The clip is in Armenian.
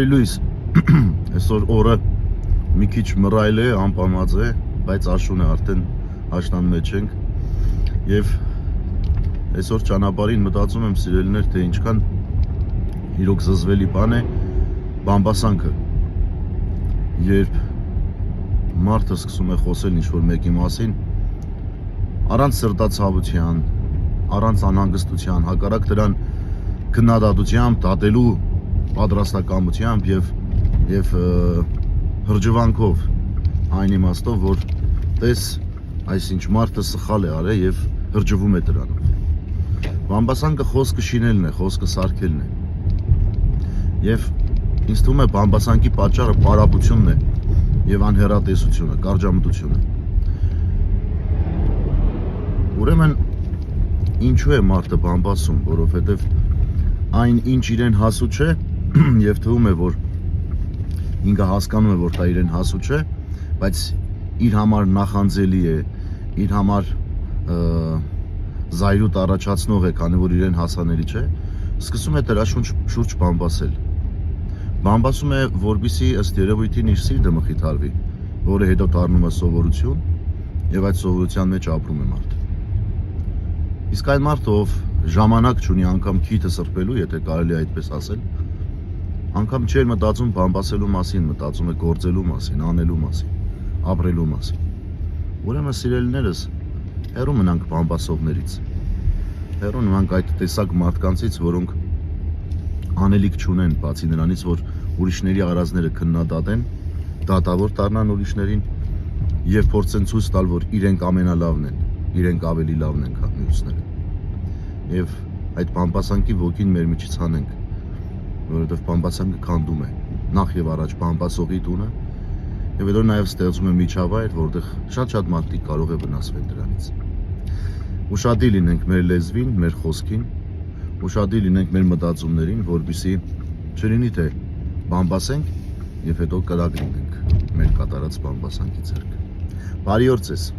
Լույս, այսօր օրը մի քիչ մռայլ է, անպամած է, բայց աշուն է արդեն աշնան մեջ ենք եւ այսօր ճանապարհին մտածում եմ սիրելիներ, թե ինչքան իրոք զզվելի բան է բամբասանքը, երբ մարդը սկսում է խոսել ինչ-որ մեկի մասին առանց սրտացավության, առանց անհանգստության, հակառակ դրան քննադատությամբ, դատելու պատրաստակամությամբ եւ հրճվանքով այն իմաստով, որ տես այսինչ մարդը սխալ է արել եւ հրճվում է դրանով։ Բամբասանքը խոսքը շինելն է, խոսքը սարքելն է։ Եվ ինձ թվում է բամբասանքի պատճառը պարապությունն է եւ անհեռատեսությունը, կարճամտությունը։ Ուրեմն ինչու է մարդը բամբասում, որովհետեւ այն ինչ իրեն հասու չէ եւ թվում է, որ ինքը հասկանում է, որ դա իրեն հասու չէ, բայց իր համար նախանձելի է, իր համար զայրույթ առաջացնող է, քանի որ իրեն հասանելի չէ, սկսում է դրա շուրջ բամբասել։ Բամբասում է, որպեսզի ըստ երևույթին իր սիրտը մխիթարվի, որը հետո դառնում է սովորություն եւ այդ սովորության մեջ ապրում է մարդը։ Իսկ այն մարդը, ով ժամանակ չունի անգամ քիթը սրբելու, եթե կարելի է այդպես ասել, անգամ չէր մտածում բամբասելու մասին, մտածում է գործելու մասին, անելու մասին, ապրելու մասին։ Ուրեմն սիրելիներս, հեռու մնանք բամբասողներից, հեռու մնանք այդ տեսակ մարդկանցից, որոնք անելիք չունեն, բացի նրանից, որ ուրիշների արածները քննադատեն, դատավոր դառնան ուրիշներին եւ փորձեն ցույց տալ, որ իրենք ամենալավն են, իրենք ավելի լավն են, քան մյուսները։ Եվ այդ բամբասանքի ոգին մեր միջից հանենք, որովհետև բամբասանքը քանդում է նախ եւ առաջ բամբասողի տունը եւ հետո նաեւ ստեղծում է միջավայր, որտեղ շատ մարդիկ կարող է վնասվել դրանից։ Ուշադիր լինենք մեր լեզվին, մեր խոսքին, ուշադիր լինենք մեր մտածումներին, որպեսզի չլինի թե բամբասենք եւ հետո կրակ լինենք մեր կատարած բամբասանքի ձեռքը։ Բարի օր ձեզ։